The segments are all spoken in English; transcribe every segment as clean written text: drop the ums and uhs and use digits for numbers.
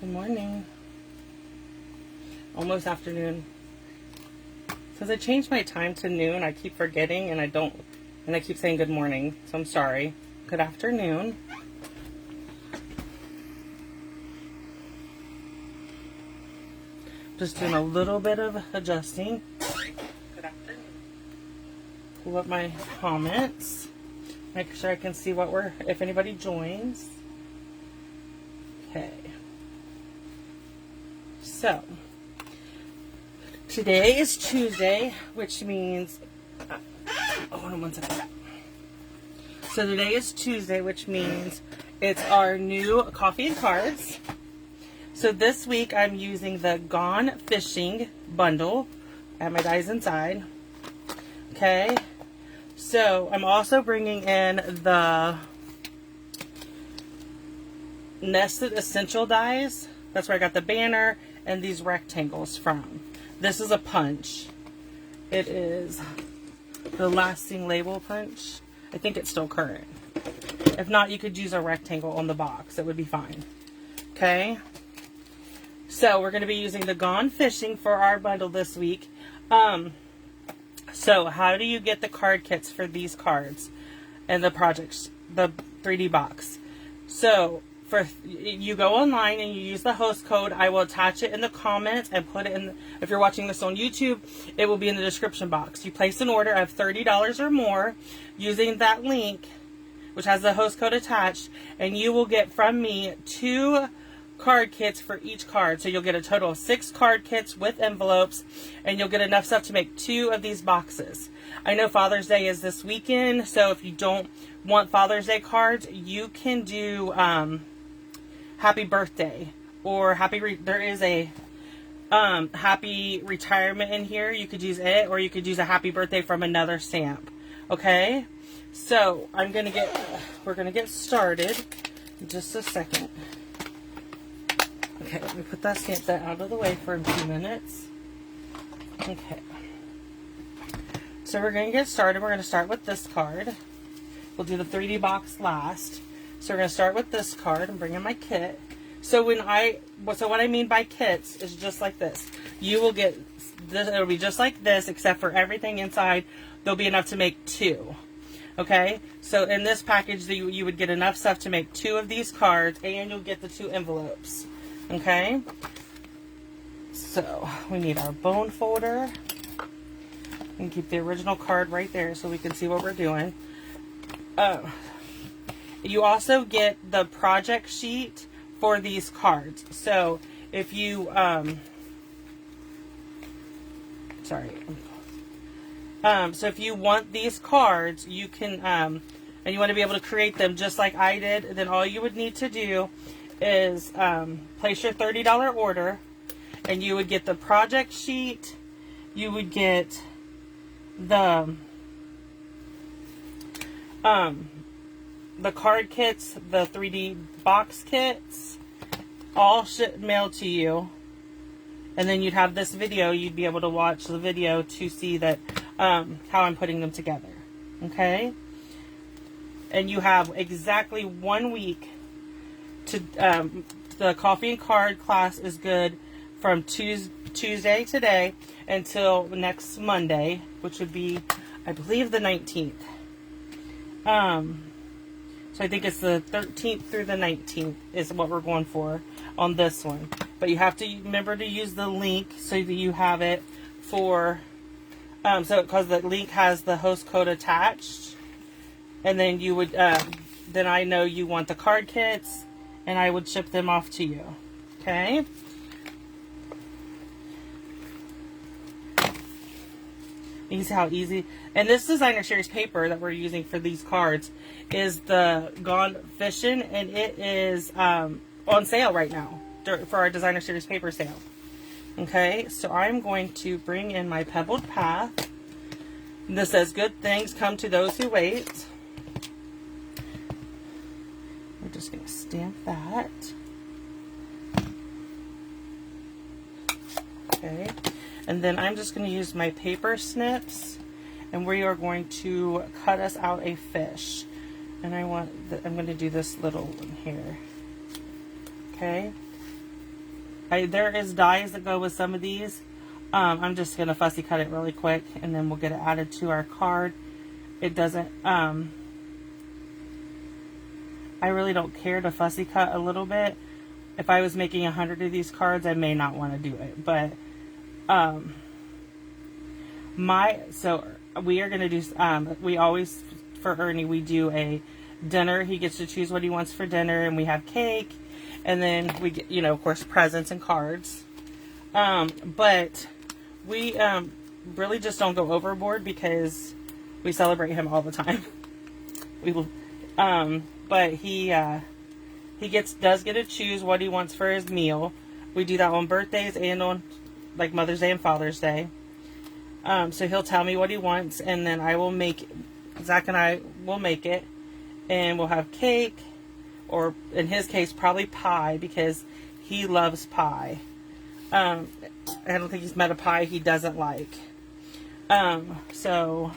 Good morning. Almost afternoon. Since I changed my time to noon, I keep forgetting and I keep saying good morning. So I'm sorry. Good afternoon. Just doing a little bit of adjusting. Good afternoon. Pull up my comments. Make sure I can see if anybody joins. Okay. So, today is Tuesday, which means, hold on one second. So today is Tuesday, which means it's our new coffee and cards. So this week I'm using the Gone Fishing bundle. I have my dies inside. Okay. So I'm also bringing in the Nested Essential dies. That's where I got the banner and these rectangles from. This is a punch. It is the Lasting Label punch. I think it's still current. If not, you could use a rectangle on the box. It would be fine. Okay. So we're going to be using the Gone Fishing for our bundle this week. So how do you get the card kits for these cards and the projects, the 3D box? So you go online and you use the host code. I will attach it in the comments and put it in. If you're watching this on YouTube, it will be in the description box. You place an order of $30 or more using that link, which has the host code attached, and you will get from me 2 card kits for each card. So you'll get a total of 6 card kits with envelopes, and you'll get enough stuff to make 2 of these boxes. I know Father's Day is this weekend, so if you don't want Father's Day cards, you can do Happy Birthday or there is a Happy Retirement in here. You could use it, or you could use a Happy Birthday from another stamp. Okay, so we're gonna get started in just a second. Okay, let me put that stamp out of the way for a few minutes. Okay. So we're going to get started. We're going to start with this card. We'll do the 3D box last. So we're going to start with this card and bring in my kit. So what I mean by kits is just like this. You will get this, it'll be just like this, except for everything inside, there'll be enough to make 2. Okay? So in this package, you would get enough stuff to make 2 of these cards, and you'll get the 2 envelopes. Okay, so we need our bone folder, and keep the original card right there so we can see what we're doing. You also get the project sheet for these cards. So if you so if you want these cards, you can and you want to be able to create them just like I did, then all you would need to do is place your $30 order, and you would get the project sheet, you would get the card kits, the 3D box kits, all mailed to you, and then you'd have this video. You'd be able to watch the video to see that how I'm putting them together. Okay, and you have exactly 1 week to the coffee and card class is good from Tuesday today until next Monday, which would be, I believe, the 19th. So I think it's the 13th through the 19th is what we're going for on this one. But you have to remember to use the link so that you have it for because the link has the host code attached, and then you would then I know you want the card kits, and I would ship them off to you. Okay? You can see how easy. And this designer series paper that we're using for these cards is the Gone Fishing, and it is on sale right now for our designer series paper sale. Okay, so I'm going to bring in my Pebbled Path. This says, "Good things come to those who wait." We're just going to stamp that. Okay, and then I'm just going to use my paper snips, and we are going to cut us out a fish. And I'm going to do this little one here. Okay, There is dies that go with some of these. I'm just going to fussy cut it really quick, and then we'll get it added to our card. It doesn't, I really don't care to fussy cut a little bit. If I was making 100 of these cards, I may not want to do it. But, so we are going to do, we always, for Ernie, we do a dinner. He gets to choose what he wants for dinner, and we have cake. And then we get, you know, of course, presents and cards. But we really just don't go overboard because we celebrate him all the time. But he does get to choose what he wants for his meal. We do that on birthdays and on like Mother's Day and Father's Day. So he'll tell me what he wants, and then I will make, Zach and I will make it, and we'll have cake, or in his case probably pie, because he loves pie. I don't think he's met a pie he doesn't like. So,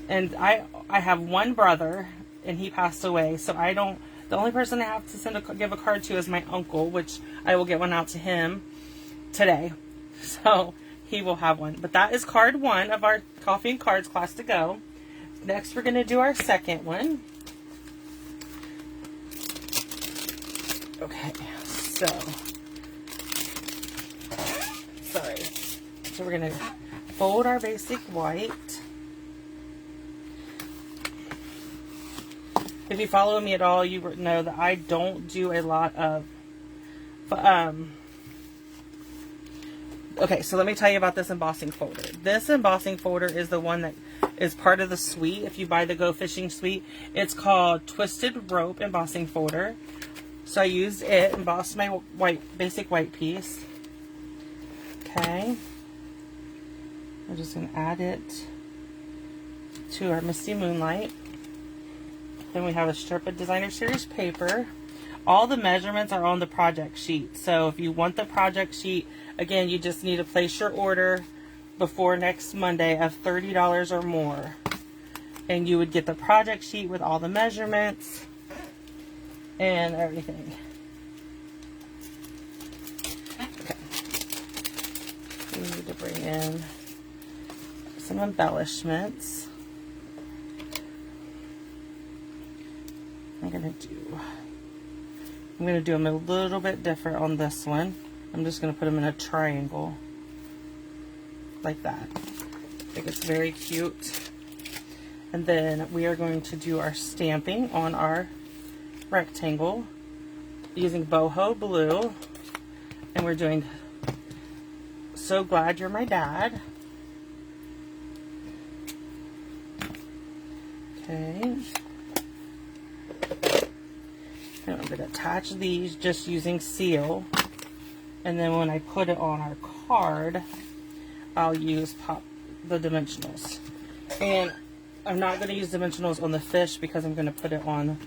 and I have one brother, and he passed away, so I don't, the only person I have to give a card to is my uncle, which I will get one out to him today. So he will have one. But that is card 1 of our Coffee and Cards class to go. Next, we're going to do our second one. Okay, so, sorry. So we're going to fold our basic white. If you follow me at all, you know that I don't do a lot of, okay, so let me tell you about this embossing folder. This embossing folder is the one that is part of the suite. If you buy the Go Fishing suite, it's called Twisted Rope Embossing Folder. So I used it, embossed my basic white piece. Okay. I'm just going to add it to our Misty Moonlight. Then we have a strip of Designer Series paper. All the measurements are on the project sheet. So if you want the project sheet, again, you just need to place your order before next Monday of $30 or more. And you would get the project sheet with all the measurements and everything. Okay. We need to bring in some embellishments. I'm going to do them a little bit different on this one. I'm just going to put them in a triangle like that. I think it's very cute. And then we are going to do our stamping on our rectangle using boho blue, and we're doing So Glad You're My Dad. Okay. And I'm going to attach these just using seal, and then when I put it on our card, I'll use the dimensionals. And I'm not going to use dimensionals on the fish because I'm going to put it on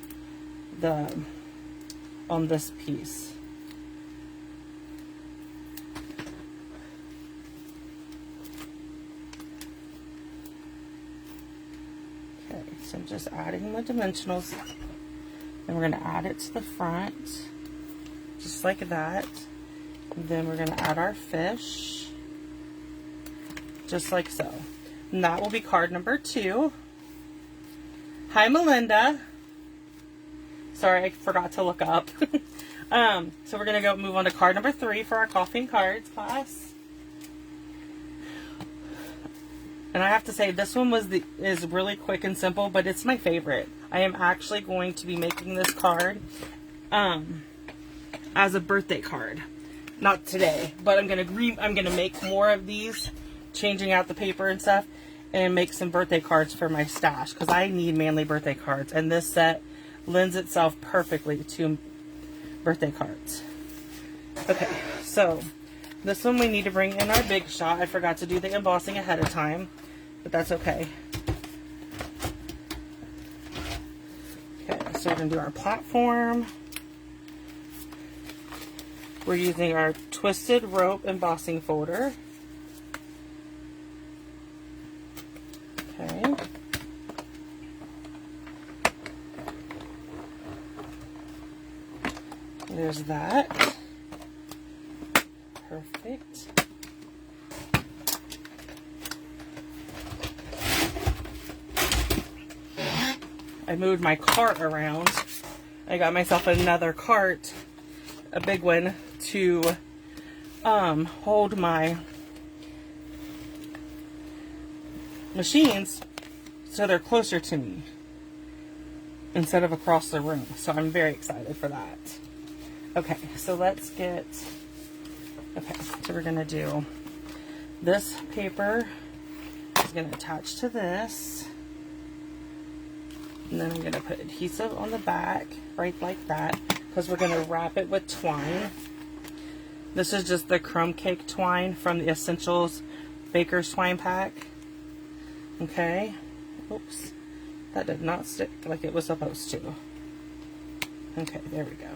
this piece. Okay, so I'm just adding my dimensionals. And we're going to add it to the front, just like that. And then we're going to add our fish, just like so. And that will be card number 2. Hi, Melinda. Sorry, I forgot to look up. So we're going to move on to card number 3 for our Coffee and Cards class. And I have to say, this one is really quick and simple, but it's my favorite. I am actually going to be making this card as a birthday card. Not today, but I'm gonna make more of these, changing out the paper and stuff, and make some birthday cards for my stash, because I need manly birthday cards, and this set lends itself perfectly to birthday cards. Okay, so this one we need to bring in our big shot. I forgot to do the embossing ahead of time, but that's okay. Okay, so we're going to do our platform. We're using our Twisted Rope Embossing Folder. Okay. There's that. Perfect. I moved my cart around. I got myself another cart, a big one, to hold my machines so they're closer to me instead of across the room. So I'm very excited for that. Okay, so let's get, okay, so we're gonna do this paper is gonna attach to this. And then I'm going to put adhesive on the back, right like that, because we're going to wrap it with twine. This is just the crumb cake twine from the Essentials Baker's Twine Pack. Okay. Oops. That did not stick like it was supposed to. Okay, there we go.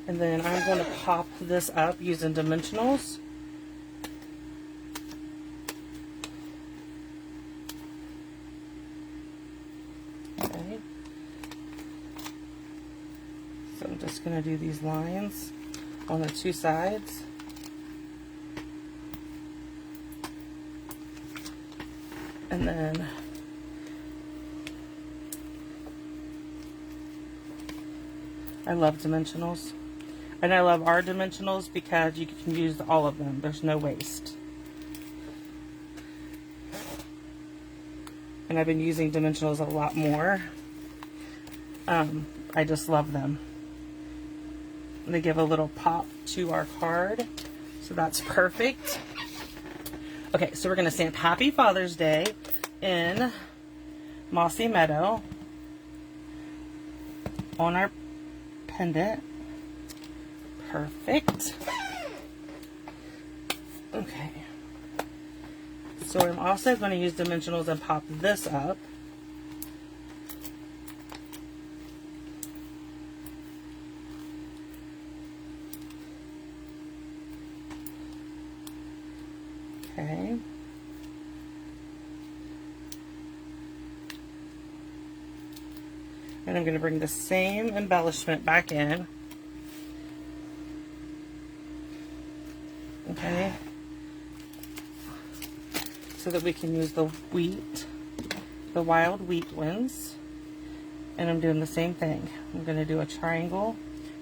And then I'm going to pop this up using dimensionals. Okay. So I'm just going to do these lines on the two sides. And then I love dimensionals. And I love our dimensionals because you can use all of them. There's no waste. And I've been using dimensionals a lot more. I just love them. They give a little pop to our card. So that's perfect. Okay, so we're going to stamp Happy Father's Day in Mossy Meadow on our pendant. Perfect. Okay. So I'm also going to use dimensionals and pop this up. Okay. And I'm going to bring the same embellishment back in. Okay. So that we can use the wheat, the wild wheat ones. And I'm doing the same thing. I'm going to do a triangle.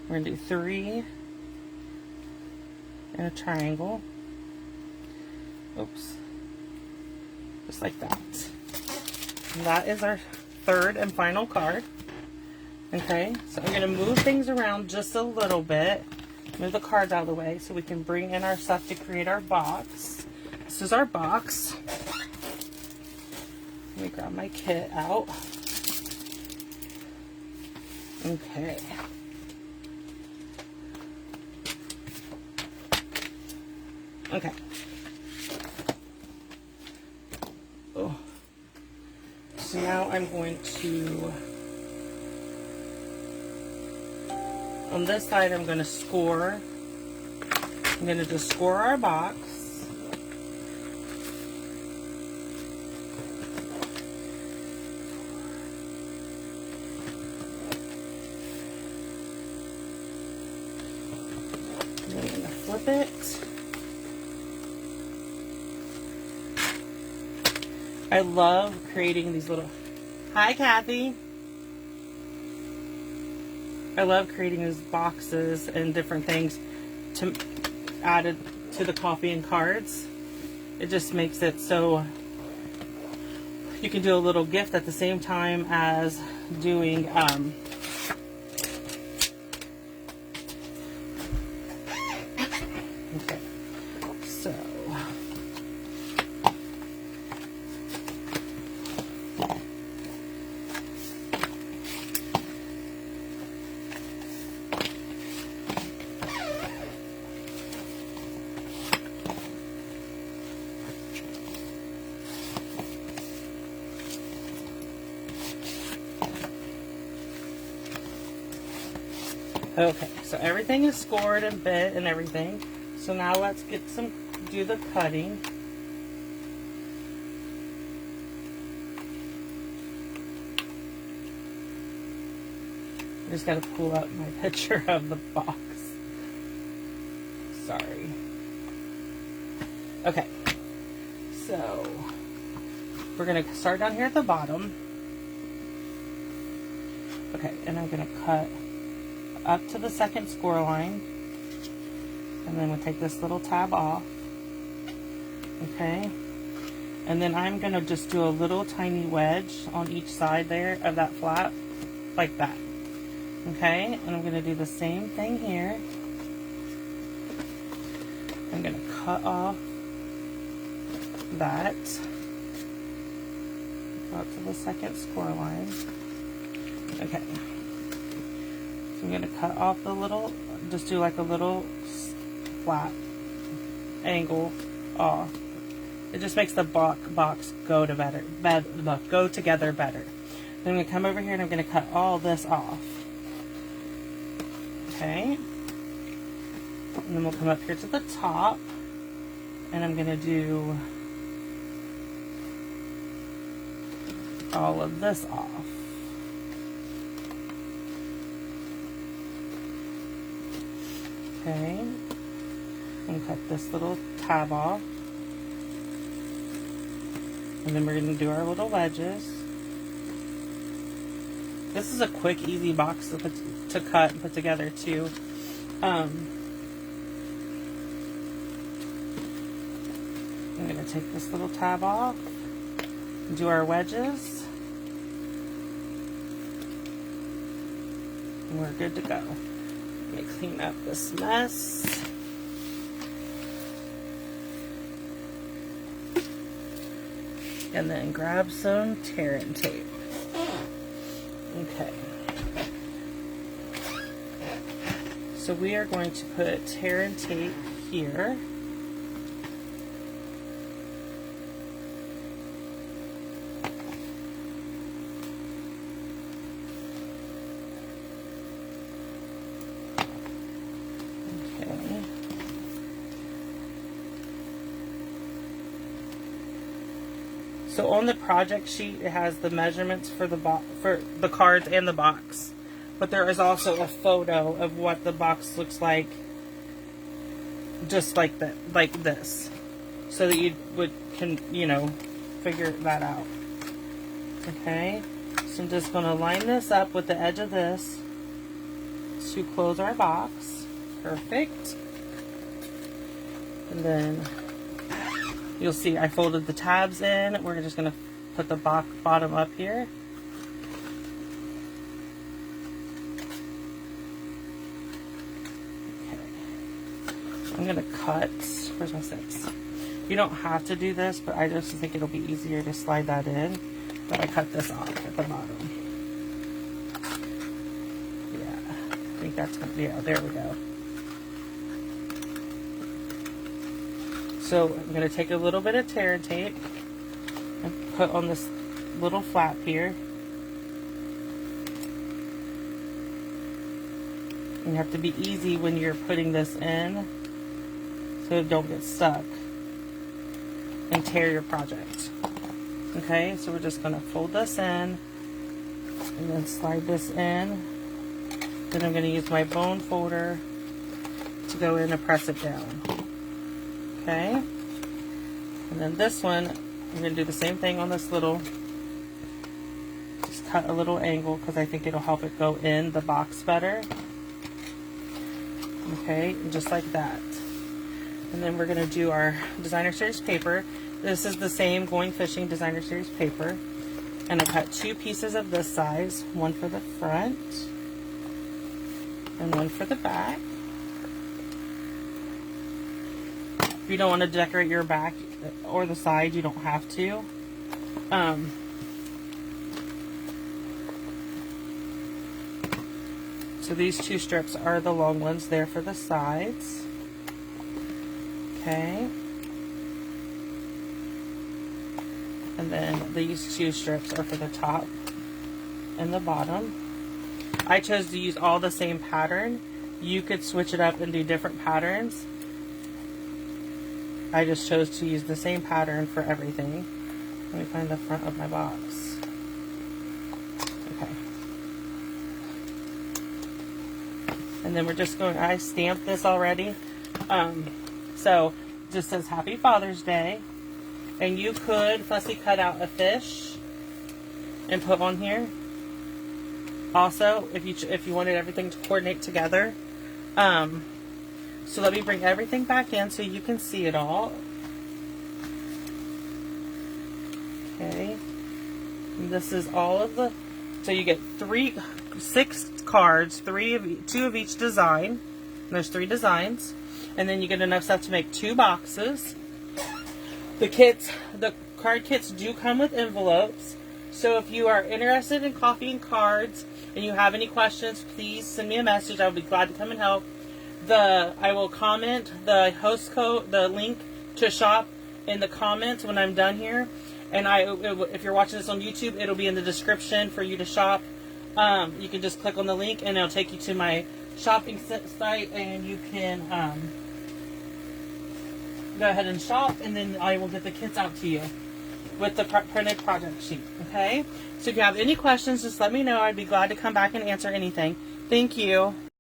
We're going to do 3 and a triangle. Oops. Just like that. And that is our third and final card. Okay, so I'm going to move things around just a little bit. Move the cards out of the way so we can bring in our stuff to create our box. This is our box. Let me grab my kit out. Okay. Okay. Oh. So now I'm going to, on this side I'm going to score. I'm going to just score our box. I'm going to flip it. I love creating these little, hi Kathy. I love creating these boxes and different things to add it to the coffee and cards. It just makes it so you can do a little gift at the same time as doing okay, so okay, so everything is scored and bit and everything. So now let's get do the cutting. I just gotta pull up my picture of the box. Sorry. Okay, so we're going to start down here at the bottom. Okay, and I'm going to cut up to the second score line, and then we'll take this little tab off. Okay, and then I'm going to just do a little tiny wedge on each side there of that flap, like that. Okay, and I'm going to do the same thing here. I'm going to cut off that out to the second score line. Okay, so I'm going to cut off the little, just do like a little flat angle off. It just makes the box go together better. Then I'm going to come over here and I'm going to cut all this off. Okay, and then we'll come up here to the top, and I'm going to do all of this off. Okay, and cut this little tab off, and then we're going to do our little wedges. This is a quick, easy box to cut and put together too. I'm going to take this little tab off and do our wedges. And we're good to go. Let me clean up this mess. And then grab some tear-in tape. Okay. So we are going to put tear-in tape here. Okay. So on the project sheet, it has the measurements for the cards and the box, but there is also a photo of what the box looks like, just like that, like this, so that you can figure that out. Okay, so I'm just going to line this up with the edge of this to close our box. Perfect. And then you'll see I folded the tabs in. We're just going to put the bottom up here. Okay. I'm going to cut, where's my 6? You don't have to do this, but I just think it'll be easier to slide that in. But I cut this off at the bottom. Yeah, I think that's going to, yeah, there we go. So I'm going to take a little bit of tear-in tape and put on this little flap here. And you have to be easy when you're putting this in so it don't get stuck and tear your project. Okay, so we're just going to fold this in and then slide this in. Then I'm going to use my bone folder to go in and press it down. Okay, and then this one, I'm going to do the same thing on this little, just cut a little angle because I think it'll help it go in the box better. Okay, and just like that. And then we're going to do our designer series paper. This is the same Going Fishing designer series paper. And I cut 2 pieces of this size, one for the front and one for the back. If you don't want to decorate your back or the side, you don't have to. So these 2 strips are the long ones there for the sides. Okay. And then these 2 strips are for the top and the bottom. I chose to use all the same pattern. You could switch it up and do different patterns. I just chose to use the same pattern for everything. Let me find the front of my box. Okay. And then we're just going, I stamped this already. So just says Happy Father's Day. And you could fussy cut out a fish and put on here. Also, if you wanted everything to coordinate together. So let me bring everything back in so you can see it all. Okay. And this is all of the, so you get 6 cards, 2 of each design. And there's 3 designs. And then you get enough stuff to make 2 boxes. The card kits do come with envelopes. So if you are interested in coffee and cards and you have any questions, please send me a message. I will be glad to come and help. I will comment the host code, the link to shop in the comments when I'm done here. And if you're watching this on YouTube, it'll be in the description for you to shop. You can just click on the link and it'll take you to my shopping site, and you can go ahead and shop, and then I will get the kits out to you with the printed project sheet. Okay? So if you have any questions, just let me know. I'd be glad to come back and answer anything. Thank you.